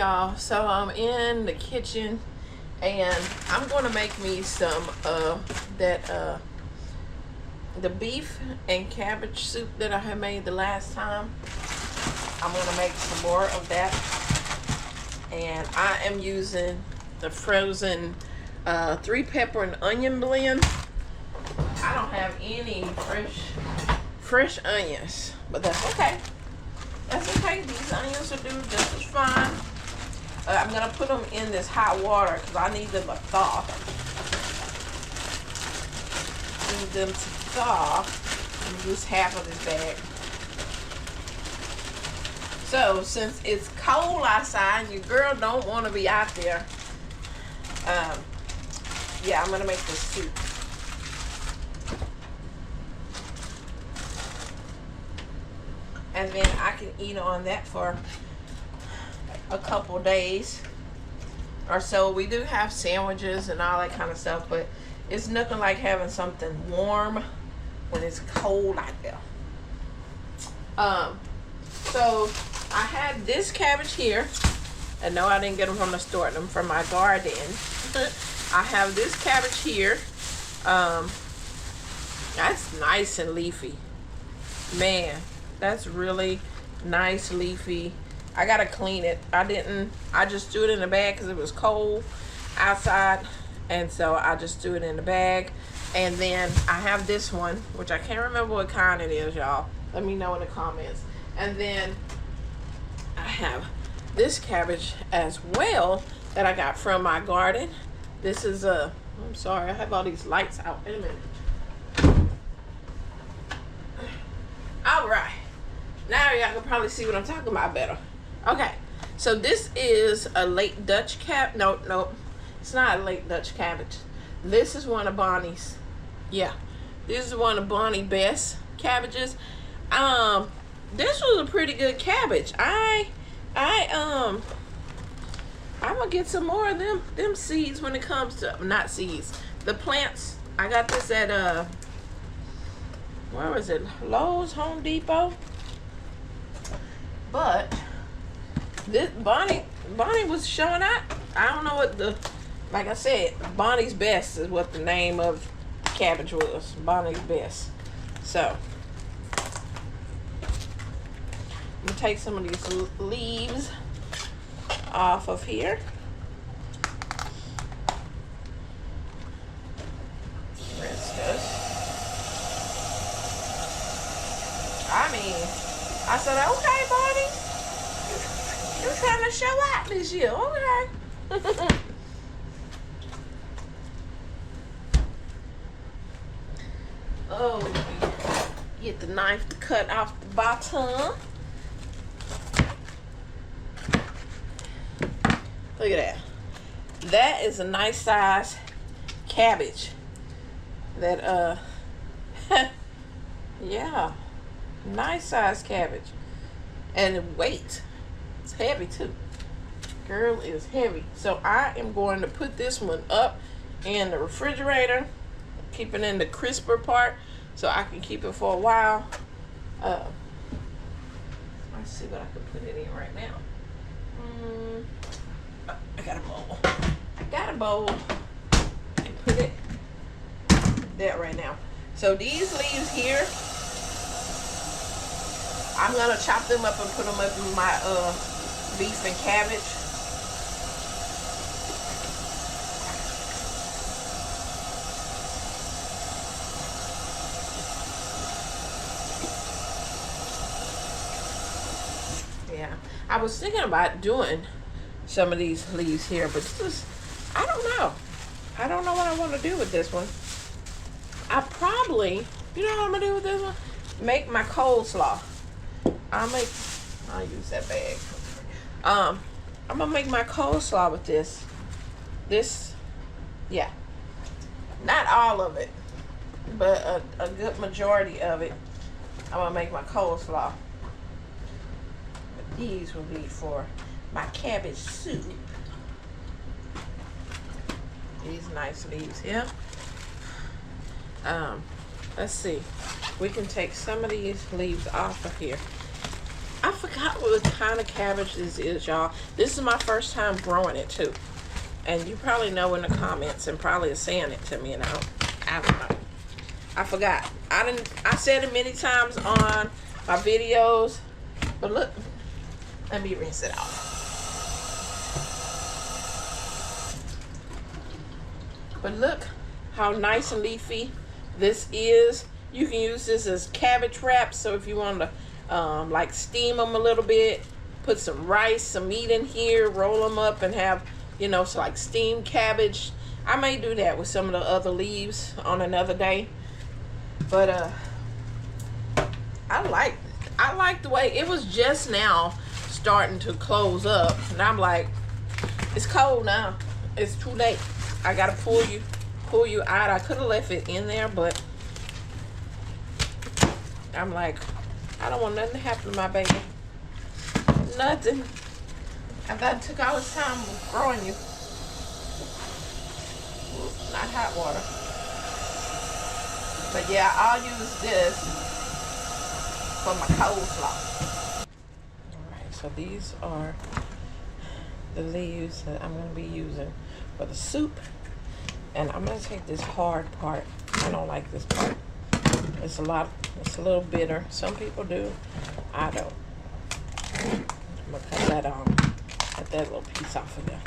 y'all, so I'm in the kitchen and I'm going to make me some the beef and cabbage soup that I had made the last time. I'm going to make some more of that, and I am using the frozen 3 pepper and onion blend. I don't have any fresh onions, but that's okay. That's okay. These onions will do just as fine. I'm going to put them in this hot water because I need them to thaw. Need them to thaw. I'm going to use half of this bag. So, since it's cold outside, your girl don't want to be out there. Yeah, I'm going to make this soup. And then I can eat on that for a couple days or so. We do have sandwiches and all that kind of stuff, but it's nothing like having something warm when it's cold out there. So I had this cabbage here, and no, I didn't get them from the store, them from my garden. I have this cabbage here. That's nice and leafy, man. That's really nice, leafy. I gotta clean it. I just threw it in the bag because it was cold outside. And so I just threw it in the bag. And then I have this one, which I can't remember what kind it is, y'all. Let me know in the comments. And then I have this cabbage as well that I got from my garden. This is I'm sorry, I have all these lights out. Wait a minute. All right. Now y'all can probably see what I'm talking about better. Okay, so this is a late Dutch no, it's not a late Dutch cabbage. This is one of Bonnie's. Yeah, this is one of Bonnie's best cabbages. This was a pretty good cabbage. I'm gonna get some more of them seeds when it comes to, not seeds, the plants. I got this at where was it? Lowe's, Home Depot. But this Bonnie was showing out. I don't know what like I said, Bonnie's Best is what the name of the cabbage was. Bonnie's Best. So I'm gonna take some of these leaves off of here. Rinse this. I said, okay, Bonnie, you're trying to show out this year, okay. Oh, get the knife to cut off the bottom. Look at that. That is a nice size cabbage. That yeah. Nice size cabbage. And weight. It's heavy too. Girl is heavy. So I am going to put this one up in the refrigerator. Keep it in the crisper part so I can keep it for a while. Let's see what I can put it in right now. I got a bowl. I got a bowl. And put it there right now. So these leaves here, I'm gonna chop them up and put them up in my beef and cabbage. Yeah, I was thinking about doing some of these leaves here, but this is, I don't know. I don't know what I want to do with this one. I probably, you know what I'm gonna do with this one? Make my coleslaw. I'll use that bag. I'm gonna make my coleslaw with this. Yeah. Not all of it, but a good majority of it. I'm gonna make my coleslaw. But these will be for my cabbage soup. These nice leaves here. Let's see. We can take some of these leaves off of here. I forgot forgot what kind of cabbage this is, y'all. This is my first time growing it too. And you probably know in the comments and probably are saying it to me, and I don't know. I forgot. I said it many times on my videos, but look, let me rinse it out. But look how nice and leafy this is. You can use this as cabbage wrap. So if you want to like steam them a little bit, put some rice, some meat in here, roll them up and have, you know, so like steamed cabbage. I may do that with some of the other leaves on another day. But I like the way it was just now starting to close up, and I'm like, it's cold now. It's too late. I gotta pull you out. I could have left it in there, but I'm like, I don't want nothing to happen to my baby. Nothing. I thought it took all this time growing you. Not hot water. But yeah, I'll use this for my coleslaw. Alright, so these are the leaves that I'm going to be using for the soup. And I'm going to take this hard part. I don't like this part. It's a little bitter. Some people do. I don't. I'm going to cut that off. Cut that little piece off of there.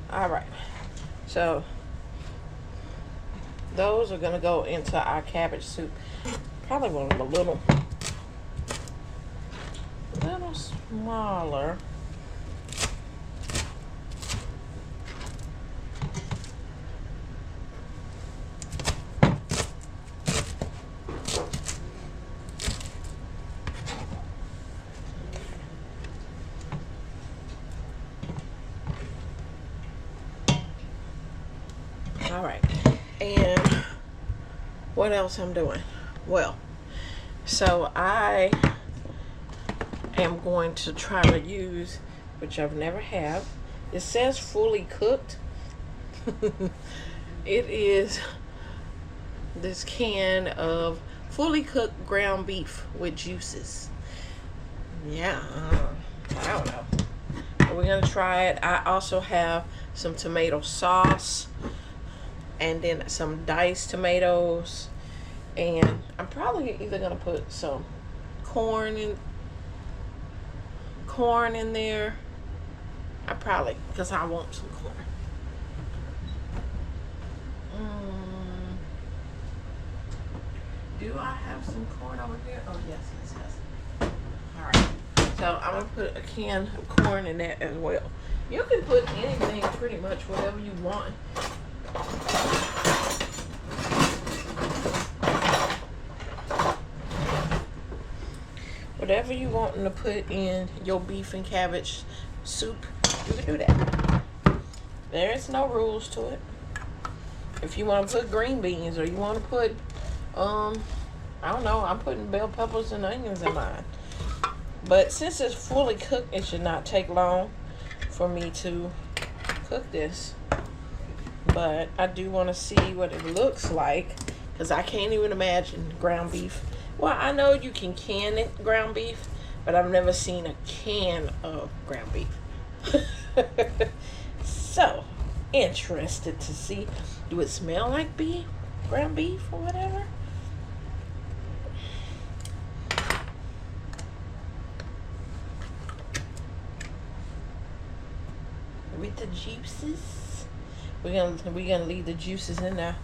All right, so those are gonna go into our cabbage soup. Probably want them a little smaller. All right, and what else I'm doing? Well, so I am going to try to use, which I've never have. It says fully cooked. It is this can of fully cooked ground beef with juices. Yeah, I don't know. But we're gonna try it. I also have some tomato sauce, and then some diced tomatoes, and I'm probably either gonna put some corn in there. I probably, because I want some corn. Do I have some corn over here? Oh yes, yes. All right, so I'm gonna put a can of corn in that as well. You can put anything, pretty much whatever you want. whatever you want to put in your beef and cabbage soup, you can do that. There's no rules to it. If you want to put green beans, or you want to put I don't know, I'm putting bell peppers and onions in mine. But since it's fully cooked, it should not take long for me to cook this. But I do want to see what it looks like, because I can't even imagine ground beef. Well, I know you can can it, ground beef, but I've never seen a can of ground beef. So, interested to see, do it smell like beef, ground beef or whatever? With the juices, we're gonna leave the juices in there.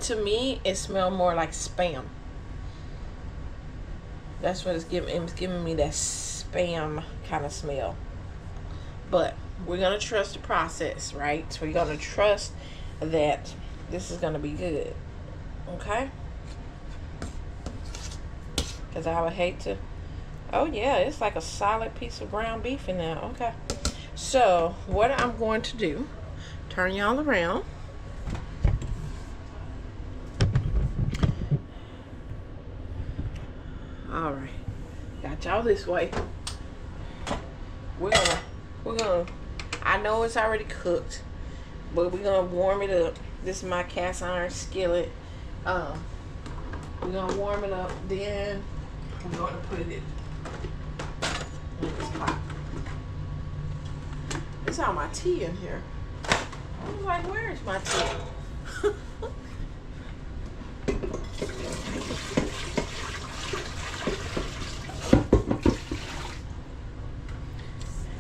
To me, it smells more like Spam. That's what it's giving. It's giving me that Spam kind of smell. But we're gonna trust the process, right? So we're gonna trust that this is gonna be good. Okay? Because I would hate to. Oh yeah, it's like a solid piece of ground beef in there. Okay. So what I'm going to do, turn y'all around. All right, got y'all this way. We're gonna, I know it's already cooked, but we're gonna warm it up. This is my cast iron skillet. We're gonna warm it up, then I'm gonna put it in this pot. It's all my tea in here. I'm like, where is my tea?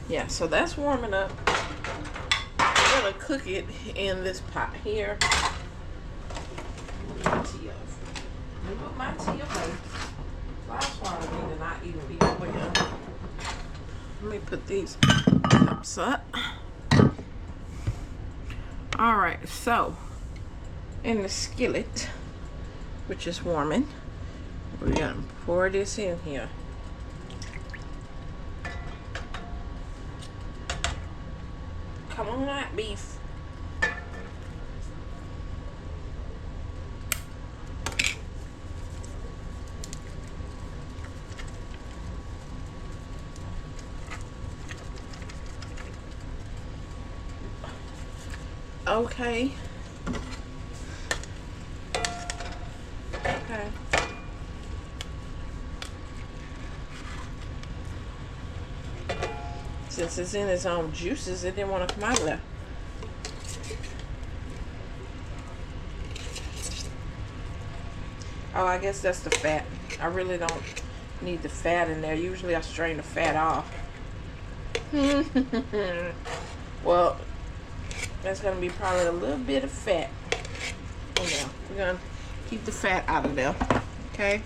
Yeah, so that's warming up. I'm gonna cook it in this pot here. Move my tea off. Move my tea away. Last one need to not even be boiling. Let me put these cups up. All right, so in the skillet, which is warming, we're gonna pour this in here. Come on, that beef. Okay. Okay. Since it's in its own juices, it didn't want to come out of there. Oh, I guess that's the fat. I really don't need the fat in there. Usually I strain the fat off. Well, that's going to be probably a little bit of fat. Oh, yeah. We're going to keep the fat out of there. Okay?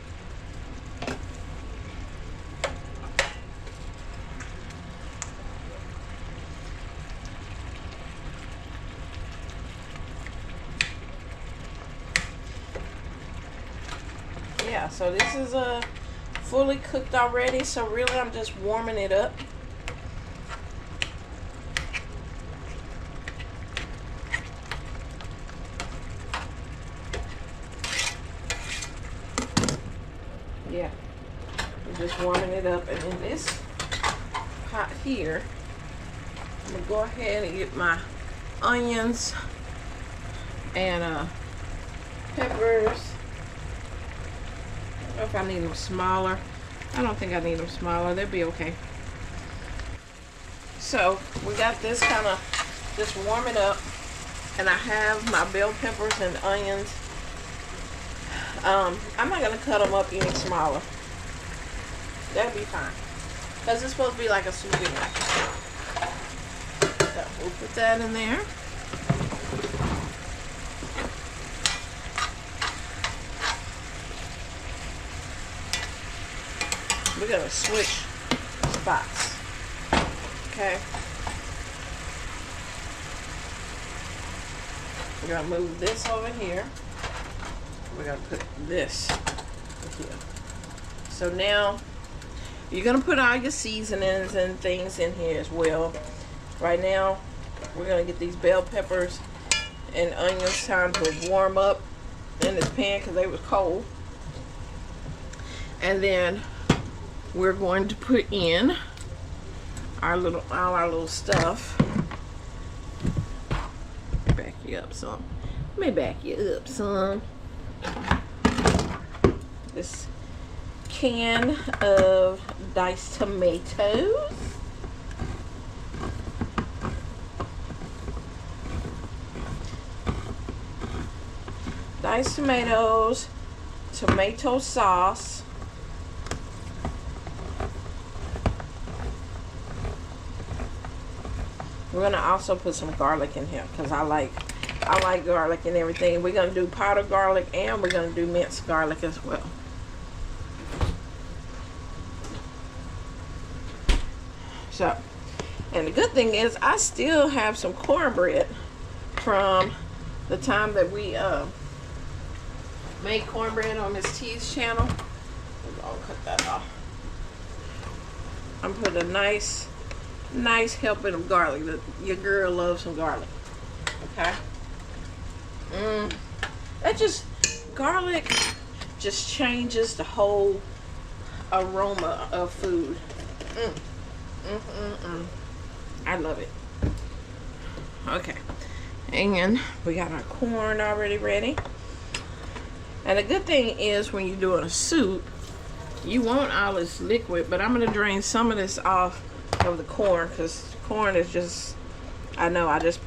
Yeah, so this is fully cooked already, so really I'm just warming it up. Yeah, I'm just warming it up, and in this pot here, I'm gonna go ahead and get my onions and peppers. If I need them smaller. I don't think I need them smaller. They'll be okay. So we got this kind of just warming up, and I have my bell peppers and onions. I'm not gonna cut them up any smaller. That'll be fine, because it's supposed to be like a soup anyway. So we'll put that in there. We're gonna switch spots. Okay. We're gonna move this over here. We're gonna put this here. So now you're gonna put all your seasonings and things in here as well. Right now, we're gonna get these bell peppers and onions time to warm up in this pan because they was cold. And then we're going to put in all our little stuff. Back you up some. Let me back you up some. This can of diced tomatoes. Diced tomatoes, tomato sauce, we're gonna also put some garlic in here because I like garlic and everything. We're gonna do powdered garlic and we're gonna do minced garlic as well. So, and the good thing is I still have some cornbread from the time that we made cornbread on Miss T's channel. We're gonna cut that off. I'm putting a nice helping of garlic. Your girl loves some garlic. Okay. Garlic just changes the whole aroma of food. I love it. Okay. And we got our corn already ready. And the good thing is when you're doing a soup, you want all this liquid, but I'm going to drain some of this off of the corn because corn is just, I know, I just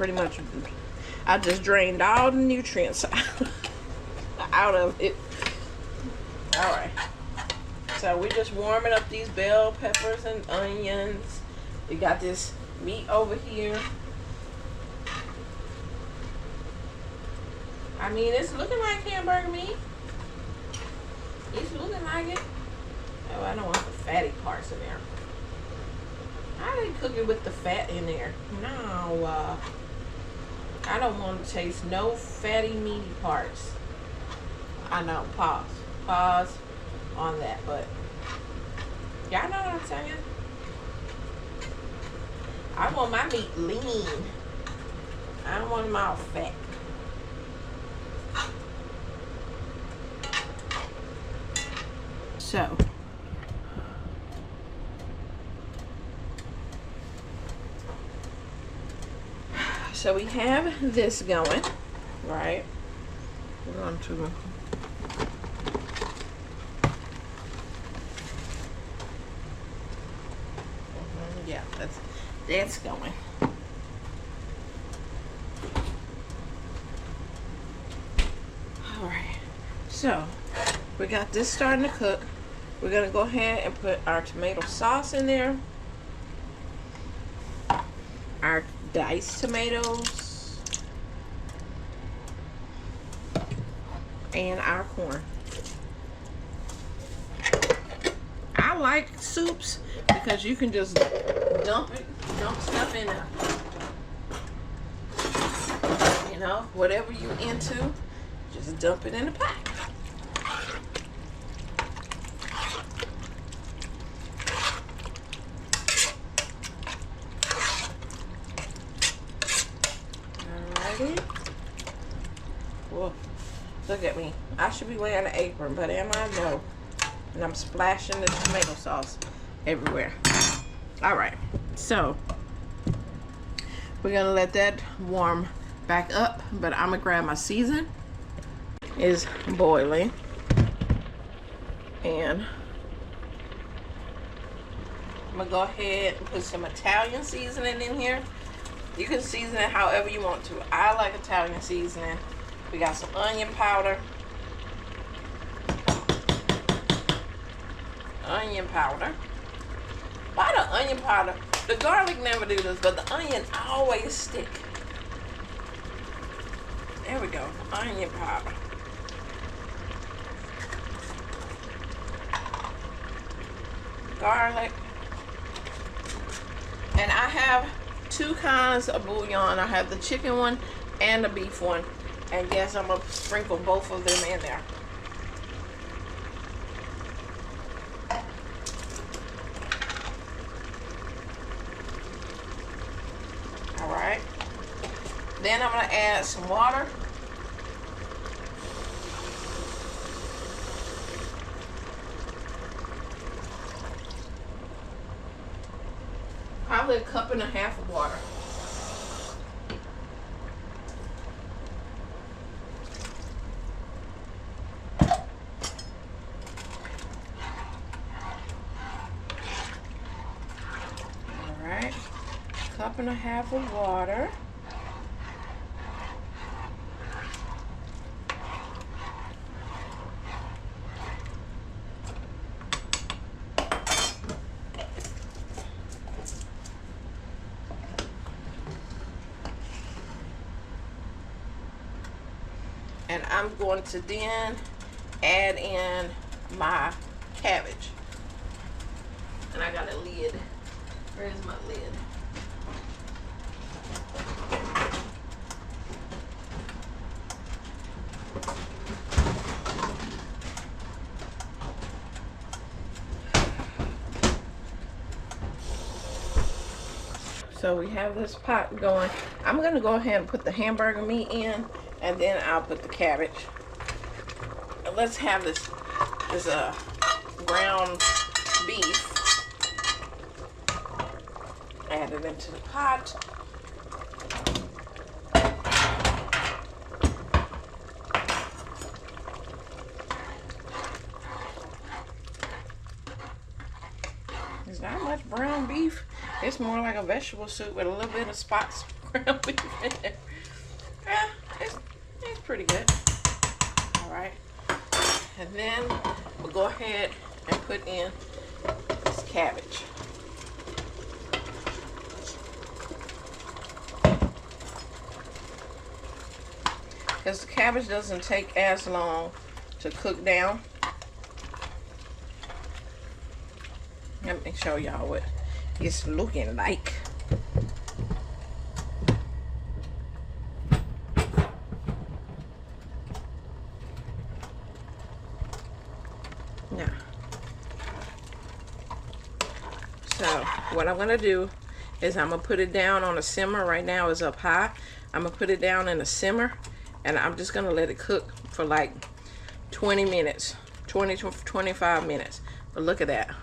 drained all the nutrients out of it. All right. So we're just warming up these bell peppers and onions. We got this meat over here. I mean, it's looking like hamburger meat. It's looking like it. Oh, I don't want the fatty parts in there. I didn't cook it with the fat in there. No, I don't want to taste no fatty, meaty parts. I know, pause on that, but y'all know what I'm saying? I want my meat lean. I don't want them all fat. So we have this going, right? We're going to yeah, that's going. All right, so we got this starting to cook. We're gonna go ahead and put our tomato sauce in there, our diced tomatoes, and our corn. I like soups because you can just dump stuff in there. You know, whatever you into, just dump it in the pot. Whoa, look at me. I should be wearing an apron, but am I? No. And I'm splashing the tomato sauce everywhere. All right, so we're gonna let that warm back up, but I'm gonna grab my season. Is boiling, and I'm gonna go ahead and put some Italian seasoning in here. You can season it however you want to. I like Italian seasoning. We got some onion powder. Onion powder. Why the onion powder? The garlic never do this, but the onion always stick. There we go. Onion powder. Garlic. And I have two kinds of bouillon. I have the chicken one and the beef one. And yes, I'm going to sprinkle both of them in there. Then I'm gonna add some water. Probably 1.5 cups of water. Alright, 1.5 cups of water. And I'm going to then add in my cabbage. And I got a lid. Where's my lid? So we have this pot going. I'm gonna go ahead and put the hamburger meat in, and then I'll put the cabbage. And let's have this ground beef added into the pot. There's not much brown beef. It's more like a vegetable soup with a little bit of spots of ground beef in there. Yeah, it's pretty good. All right. And then we'll go ahead and put in this cabbage. Because the cabbage doesn't take as long to cook down. Let me show y'all what it's looking like. Now, so what I'm gonna do is I'm gonna put it down on a simmer. Right now it's up high. I'm gonna put it down in a simmer, and I'm just gonna let it cook for like 20 minutes, 20 to 25 minutes. But look at that.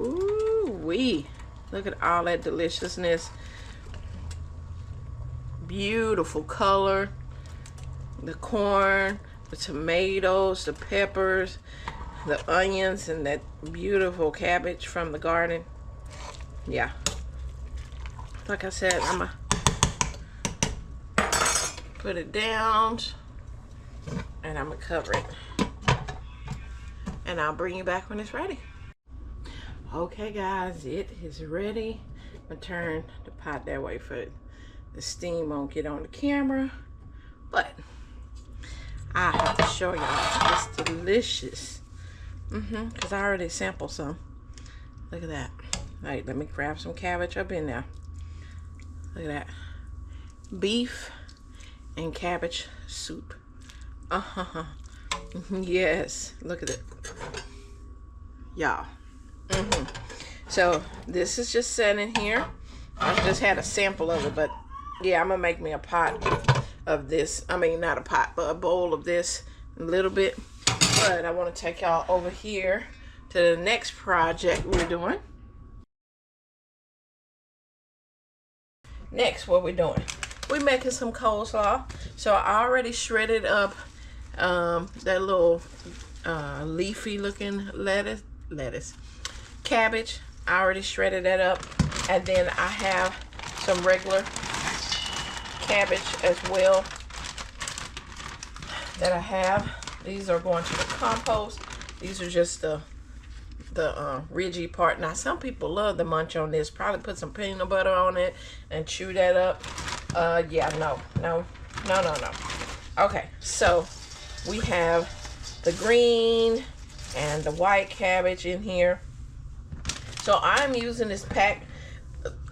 Ooh wee. Look at all that deliciousness. Beautiful color. The corn, the tomatoes, the peppers, the onions, and that beautiful cabbage from the garden. Yeah. Like I said, I'm gonna put it down and I'm gonna cover it. And I'll bring you back when it's ready. Okay guys, it is ready. I'm gonna turn the pot that way for the steam won't get on the camera, but I have to show y'all. It's delicious. Because I already sampled some. Look at that. All right, let me grab some cabbage up in there. Look at that. Beef and cabbage soup. Yes, look at it. Y'all. So this is just sitting here. I just had a sample of it, but yeah, I'm gonna make me a pot of this. I mean, not a pot, but a bowl of this a little bit. But I want to take y'all over here to the next project we're doing. Next, what we're doing, we're making some coleslaw. So I already shredded up that little leafy looking lettuce, cabbage. I already shredded that up, and then I have some regular cabbage as well that I have. These are going to the compost. These are just the ridgy part. Now some people love the munch on this. Probably put some peanut butter on it and chew that up. Yeah, no. Okay, so we have the green and the white cabbage in here. So I'm using this pack.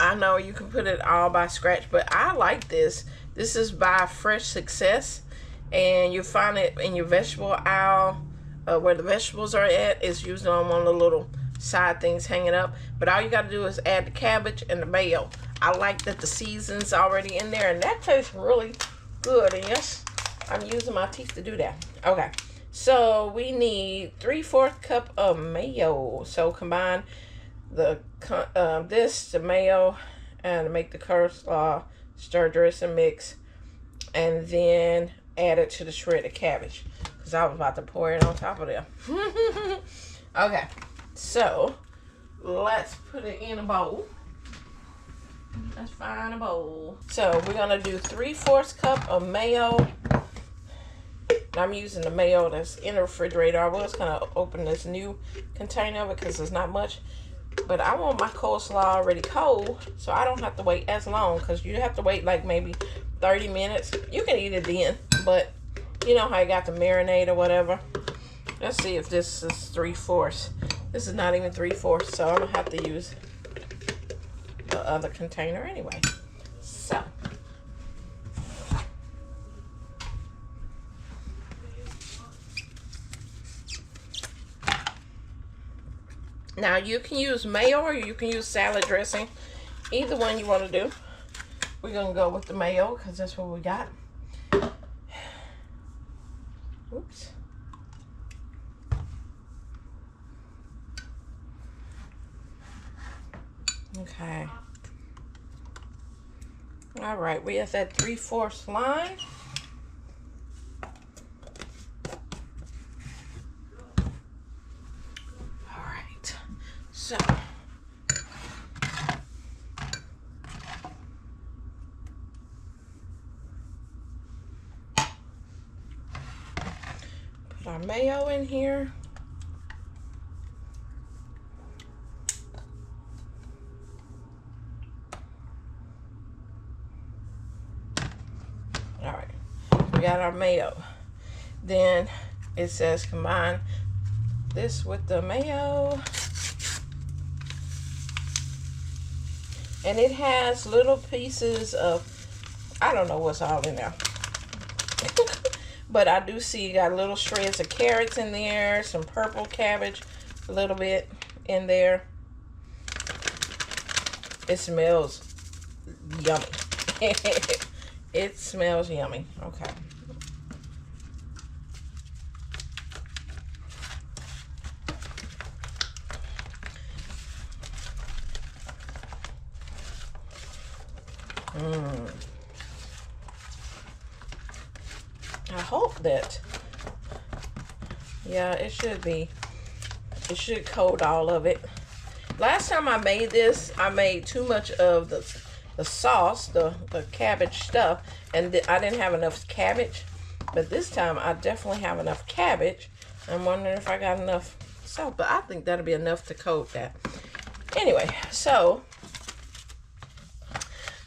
I know you can put it all by scratch, but I like this. This is by Fresh Success, and you find it in your vegetable aisle where the vegetables are at. It's usually on one of the little side things hanging up. But all you got to do is add the cabbage and the mayo. I like that the season's already in there, and that tastes really good. And yes, I'm using my teeth to do that. Okay, so we need 3/4 cup of mayo. So combine the the mayo, and make the coleslaw, stir, dress, and mix, and then add it to the shredded cabbage, because I was about to pour it on top of there. Okay, so let's put it in a bowl. Let's find a bowl. So we're gonna do 3/4 cup of mayo. I'm using the mayo that's in the refrigerator. I was gonna open this new container because there's not much, but I want my coleslaw already cold, so I don't have to wait as long, because you have to wait like maybe 30 minutes. You can eat it then, but you know how you got to marinate or whatever. Let's see if this is 3/4. This is not even 3/4, so I'm gonna have to use the other container anyway. So now you can use mayo or you can use salad dressing. Either one you want to do. We're gonna go with the mayo because that's what we got. Oops. Okay. All right, we have that 3/4 line. All right, so put our mayo in here. All right, we got our mayo. Then it says combine this with the mayo. And it has little pieces of, I don't know what's all in there. But I do see you got little shreds of carrots in there, some purple cabbage, a little bit in there. It smells yummy. It smells yummy. Okay. I hope that, yeah, it should coat all of it. Last time I made this, I made too much of the sauce, the cabbage stuff, and I didn't have enough cabbage. But this time I definitely have enough cabbage. I'm wondering if I got enough salt, but I think that'll be enough to coat that. Anyway, so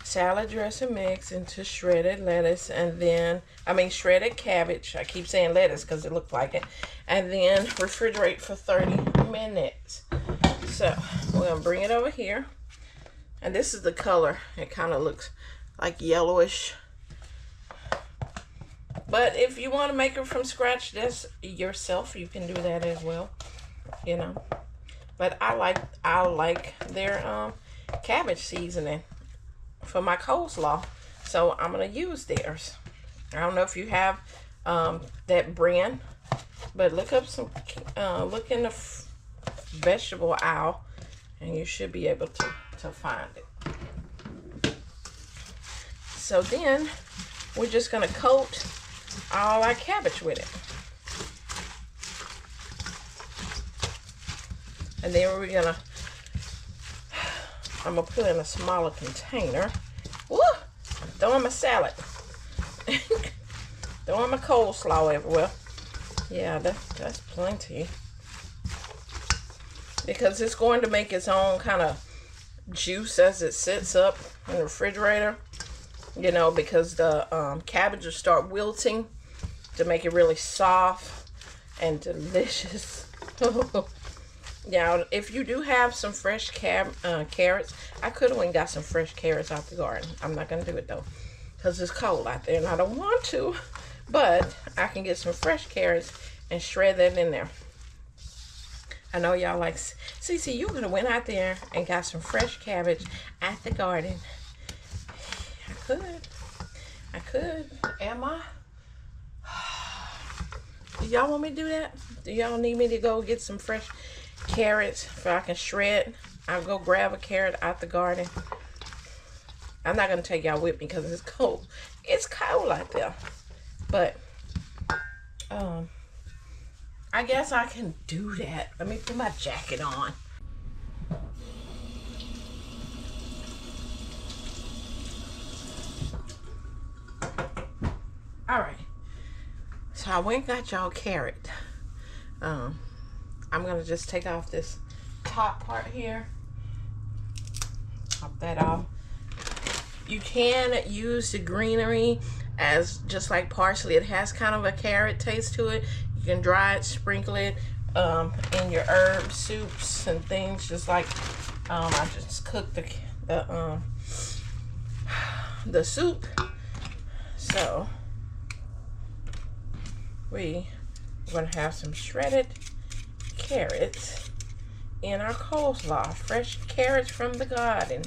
salad dressing mix into shredded lettuce, and then, shredded cabbage. I keep saying lettuce because it looked like it. And then refrigerate for 30 minutes. So we're gonna bring it over here. And this is the color. It kind of looks like yellowish. But if you want to make it from scratch this yourself, you can do that as well. You know. But I like their cabbage seasoning for my coleslaw, so I'm gonna use theirs. I don't know if you have that brand, but look up some look in the vegetable aisle, and you should be able to find it. So then we're just gonna coat all our cabbage with it, and then I'm gonna put in a smaller container. Woo! Throwing my salad. Throwing my coleslaw everywhere. Yeah, that's plenty. Because it's going to make its own kind of juice as it sits up in the refrigerator. You know, because the cabbage will start wilting to make it really soft and delicious. Now, if you do have some fresh carrots, I could have went and got some fresh carrots out the garden. I'm not going to do it, though, because it's cold out there, and I don't want to. But I can get some fresh carrots and shred that in there. I know y'all like, Cece, you could have went out there and got some fresh cabbage at the garden. I could. Am I? Do y'all want me to do that? Do y'all need me to go get some fresh carrots so I can shred? I'll go grab a carrot out the garden. I'm not going to take y'all with me because it's cold. It's cold out there. But, I guess I can do that. Let me put my jacket on. All right. So I went and got y'all carrot. I'm going to just take off this top part here. Pop that off. You can use the greenery as just like parsley. It has kind of a carrot taste to it. You can dry it, sprinkle it in your herb soups and things. Just like I just cooked the soup. So we're gonna have some shredded carrots in our coleslaw. Fresh carrots from the garden.